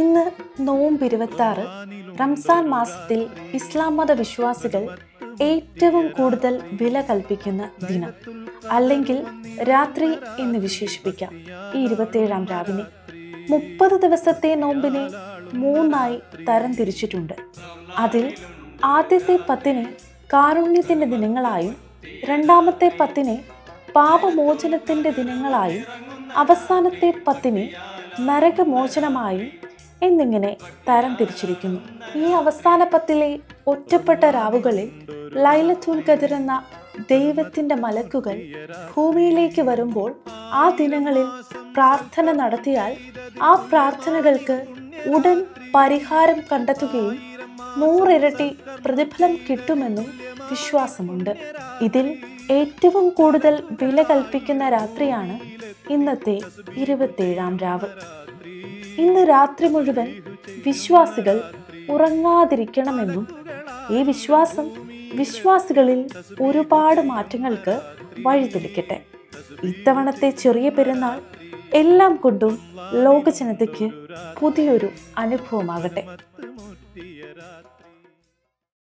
ഇന്ന് നോമ്പ് 26, റംസാൻ മാസത്തിൽ ഇസ്ലാം മത വിശ്വാസികൾ ഏറ്റവും കൂടുതൽ വില കൽപ്പിക്കുന്ന ദിനം, അല്ലെങ്കിൽ രാത്രി എന്ന് വിശേഷിപ്പിക്കാം. ഈ 27-ാം രാവിനെ 30 ദിവസത്തെ നോമ്പിനെ 3ആയി തരം തിരിച്ചിട്ടുണ്ട്. അതിൽ ആദ്യത്തെ 10 കാരുണ്യത്തിൻ്റെ ദിനങ്ങളായും, രണ്ടാമത്തെ 10 പാപമോചനത്തിൻ്റെ ദിനങ്ങളായും, അവസാനത്തെ 10 നരകമോചനമായും എന്നിങ്ങനെ തരം തിരിച്ചിരിക്കുന്നു. ഈ അവസാന 10 ഒറ്റപ്പെട്ട രാവുകളിൽ ലൈലത്തുൽ ഖദർ എന്ന ദൈവത്തിൻ്റെ മലക്കുകൾ ഭൂമിയിലേക്ക് വരുമ്പോൾ ആ ദിനങ്ങളിൽ പ്രാർത്ഥന നടത്തിയാൽ ആ പ്രാർത്ഥനകൾക്ക് ഉടൻ പരിഹാരം കണ്ടെത്തുകയും 100 ഇരട്ടി പ്രതിഫലം കിട്ടുമെന്നും വിശ്വാസമുണ്ട്. ഇതിൽ ഏറ്റവും കൂടുതൽ വില കൽപ്പിക്കുന്ന രാത്രിയാണ് ഇന്നത്തെ 27-ാം രാവ്. ഇന്ന് രാത്രി മുഴുവൻ വിശ്വാസികൾ ഉറങ്ങാതിരിക്കണമെന്നും ഈ വിശ്വാസം വിശ്വാസികളിൽ ഒരുപാട് മാറ്റങ്ങൾക്ക് വഴിതെളിക്കട്ടെ. ഇത്തവണത്തെ ചെറിയ പെരുന്നാൾ എല്ലാം കൊണ്ടും ലോകജനതയ്ക്ക് പുതിയൊരു അനുഭവമാകട്ടെ.